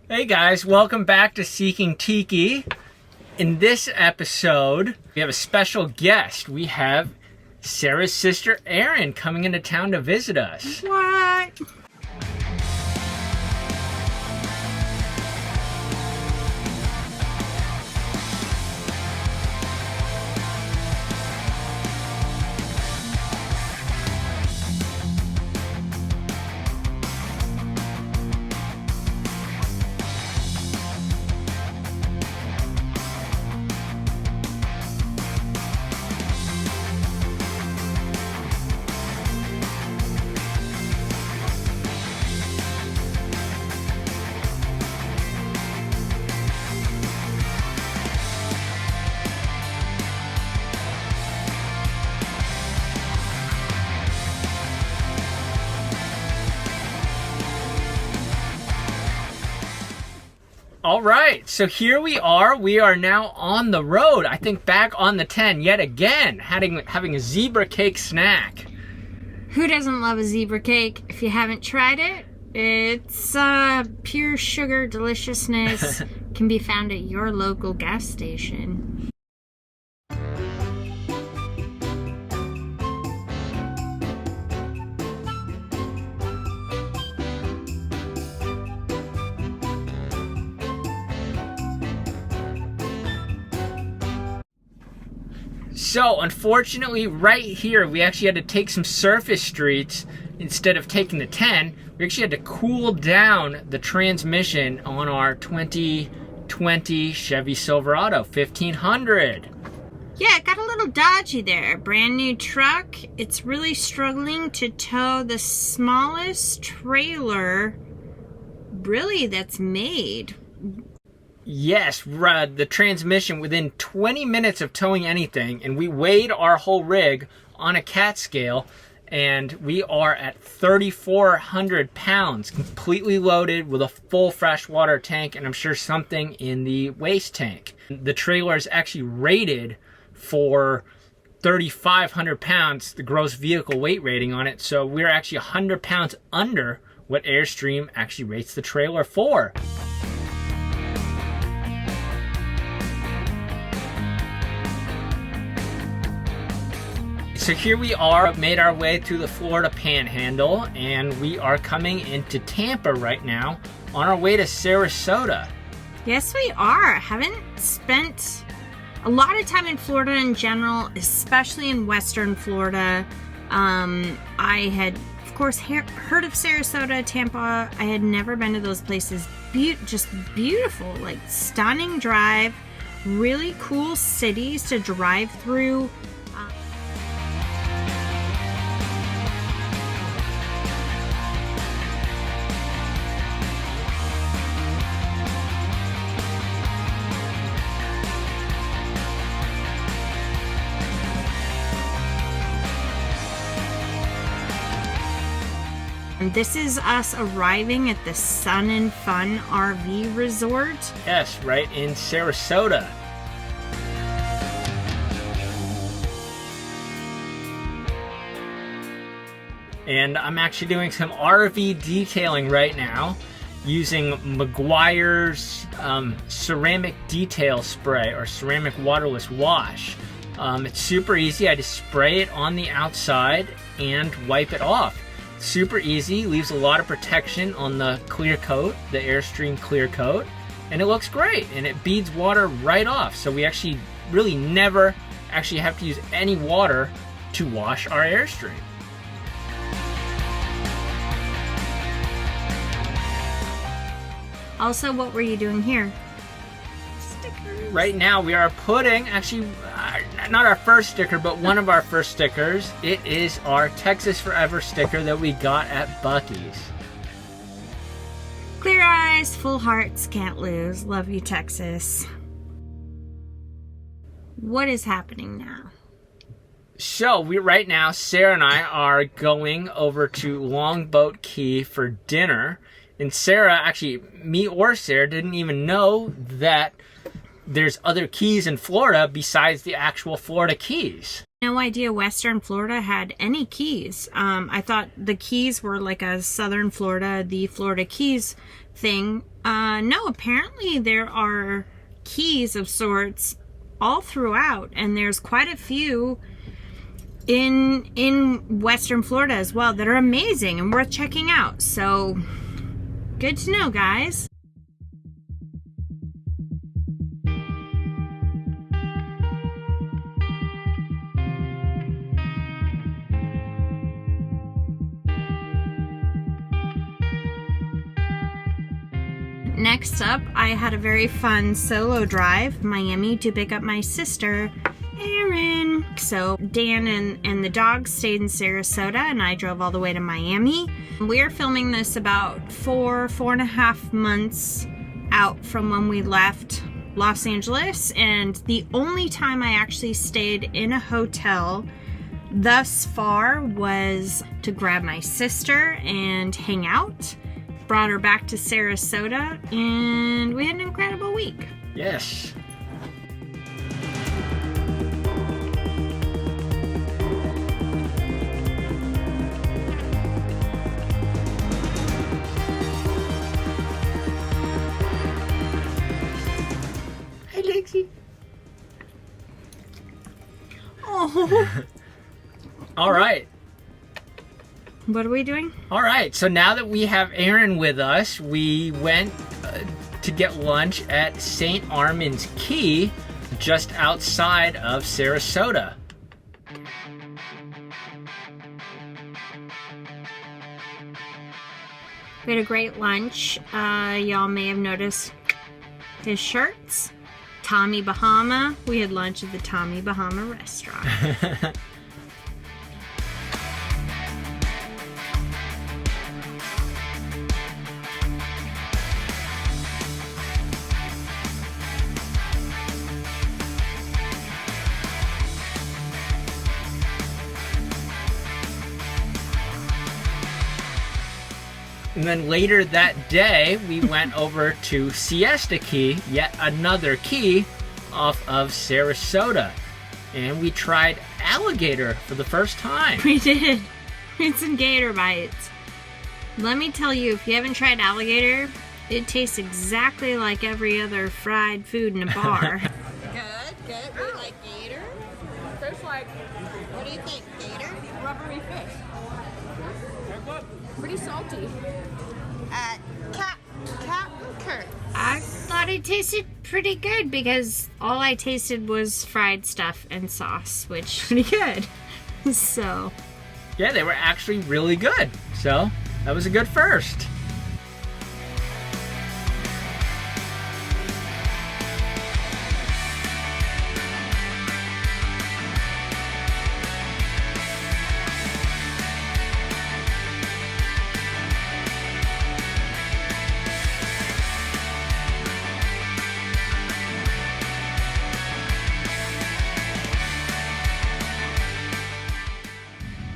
Hey guys, welcome back to Seeking Tiki. In this episode, we have a special guest. We have Sarah's sister Erin coming into town to visit us. What? All right, so here we are. We are now on the road. I think back on the 10 yet again, having a zebra cake snack. Who doesn't love a zebra cake? If you haven't tried it, it's pure sugar deliciousness. Can be found at your local gas station. So, unfortunately, right here, we actually had to take some surface streets instead of taking the 10. We actually had to cool down the transmission on our 2020 Chevy Silverado 1500. Yeah, it got a little dodgy there. Brand new truck. It's really struggling to tow the smallest trailer, really, that's made. Yes, the transmission within 20 minutes of towing anything, and we weighed our whole rig on a cat scale, and we are at 3,400 pounds, completely loaded with a full freshwater tank, and I'm sure something in the waste tank. The trailer is actually rated for 3,500 pounds, the gross vehicle weight rating on it, so we're actually 100 pounds under what Airstream actually rates the trailer for. So here we are, made our way through the Florida Panhandle, and we are coming into Tampa right now on our way to Sarasota. Yes, we are. Haven't spent a lot of time in Florida in general, especially in Western Florida. I had, of course, heard of Sarasota, Tampa. I had never been to those places. Just beautiful, like stunning drive, really cool cities to drive through. And this is us arriving at the Sun and Fun RV Resort. Yes, right in Sarasota. And I'm actually doing some RV detailing right now using McGuire's ceramic detail spray or ceramic waterless wash. It's super easy. I just spray it on the outside and wipe it off. Super easy, leaves a lot of protection on the clear coat, the Airstream clear coat, and it looks great, and it beads water right off. So we actually really never actually have to use any water to wash our Airstream. Also, what were you doing here? Stickers. Right now we are putting, actually, not our first sticker, but one of our first stickers. It is our Texas Forever sticker that we got at Buc-ee's. Clear eyes, full hearts, can't lose. Love you, Texas. What is happening now? So right now, Sarah and I are going over to Longboat Key for dinner. And Sarah, actually, me or Sarah didn't even know that there's other keys in Florida besides the actual Florida Keys. No idea Western Florida had any keys. I thought the Keys were like a Southern Florida, the Florida Keys thing. No, apparently there are keys of sorts all throughout, and there's quite a few in Western Florida as well that are amazing and worth checking out. So, good to know, guys. Next up, I had a very fun solo drive, Miami, to pick up my sister, Erin. So Dan and the dogs stayed in Sarasota, and I drove all the way to Miami. We're filming this about 4.5 months out from when we left Los Angeles, and the only time I actually stayed in a hotel thus far was to grab my sister and hang out. Brought her back to Sarasota, and we had an incredible week. Yes. Hi, Lexi. Oh. All right. What are we doing? All right, so now that we have Erin with us, we went to get lunch at St. Armand's Key, just outside of Sarasota. We had a great lunch. Y'all may have noticed his shirts. Tommy Bahama. We had lunch at the Tommy Bahama restaurant. And then later that day, we went over to Siesta Key, yet another key off of Sarasota. And we tried alligator for the first time. We did. We had some gator bites. Let me tell you, if you haven't tried alligator, it tastes exactly like every other fried food in a bar. Good. We like gator. Tastes like, what do you think, gator? Rubbery fish. Pretty salty. Captain Kurt. I thought it tasted pretty good because all I tasted was fried stuff and sauce, which pretty good. So Yeah, they were actually really good. So that was a good first.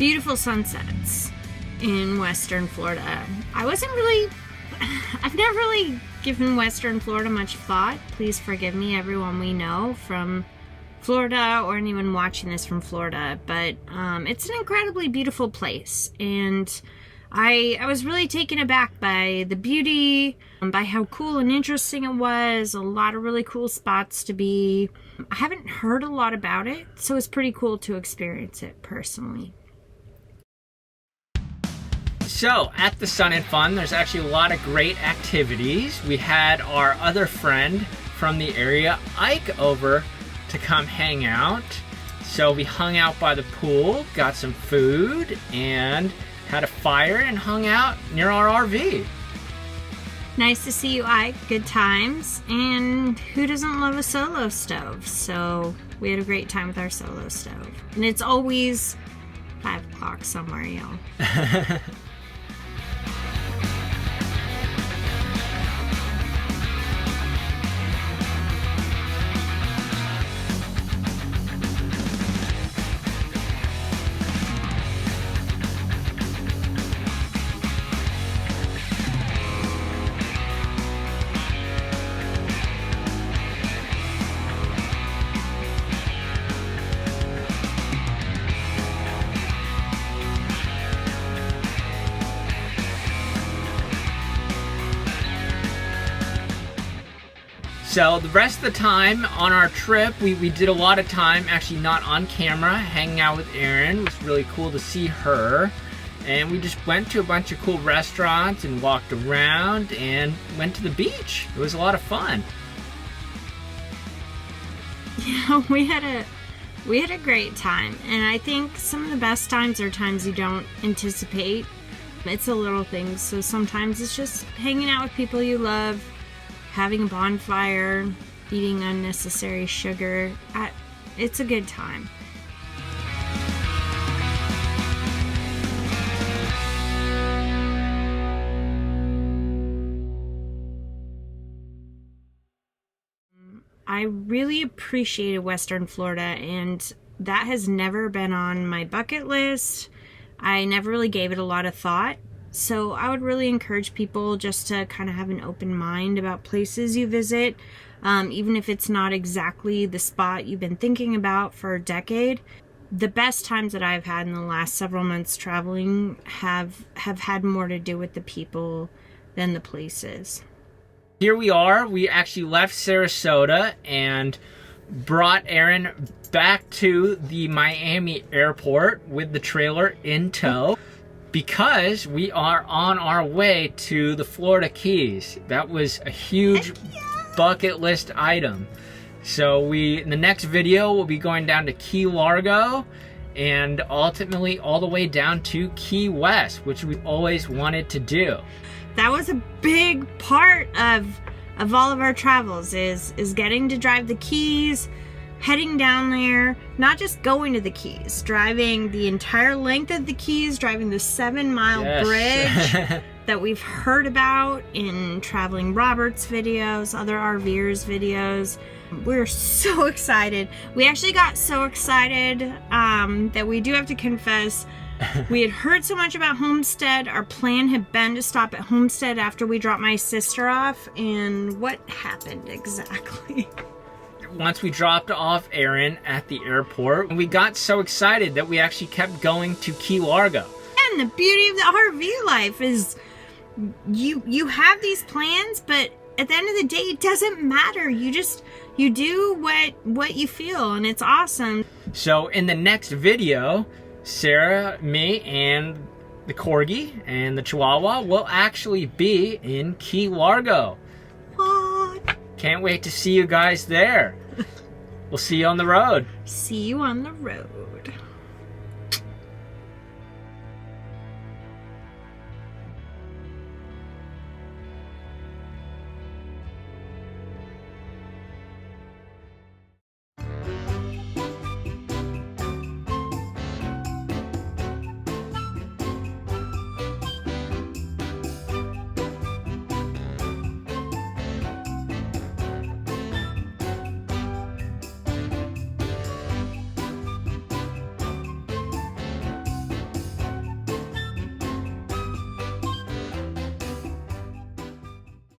beautiful sunsets in Western Florida. I've never really given Western Florida much thought. Please forgive me, everyone we know from Florida or anyone watching this from Florida, but it's an incredibly beautiful place, and I was really taken aback by the beauty, by how cool and interesting it was. A lot of really cool spots to be. I haven't heard a lot about it, so it's pretty cool to experience it personally. So, at the Sun and Fun, there's actually a lot of great activities. We had our other friend from the area, Ike, over to come hang out. So we hung out by the pool, got some food, and had a fire and hung out near our RV. Nice to see you, Ike. Good times. And who doesn't love a solo stove? So we had a great time with our solo stove. And it's always 5 o'clock somewhere, y'all. So the rest of the time on our trip, we did a lot of time actually not on camera, hanging out with Erin. It was really cool to see her. And we just went to a bunch of cool restaurants and walked around and went to the beach. It was a lot of fun. Yeah, we had a great time, and I think some of the best times are times you don't anticipate. It's the little things, so sometimes it's just hanging out with people you love, having a bonfire, eating unnecessary sugar. It's a good time. I really appreciated Western Florida, and that has never been on my bucket list. I never really gave it a lot of thought. So I would really encourage people just to kind of have an open mind about places you visit, even if it's not exactly the spot you've been thinking about for a decade. The best times that I've had in the last several months traveling have had more to do with the people than the places. Here we are. We actually left Sarasota and brought Erin back to the Miami airport with the trailer in tow because we are on our way to the Florida Keys. That was a huge bucket list item. So in the next video, we'll be going down to Key Largo and ultimately all the way down to Key West, which we've always wanted to do. That was a big part of all of our travels is getting to drive the Keys, heading down there, not just going to the Keys, driving the entire length of the Keys, driving the 7-mile bridge that we've heard about in Traveling Robert's videos, other RVers videos. We're so excited. We actually got so excited that we do have to confess, we had heard so much about Homestead. Our plan had been to stop at Homestead after we dropped my sister off. And what happened exactly? Once we dropped off Erin at the airport, we got so excited that we actually kept going to Key Largo. And the beauty of the RV life is you have these plans, but at the end of the day, it doesn't matter. You do what you feel, and it's awesome. So in the next video, Sara, me, and the Corgi and the Chihuahua will actually be in Key Largo. What? Can't wait to see you guys there. We'll see you on the road. See you on the road.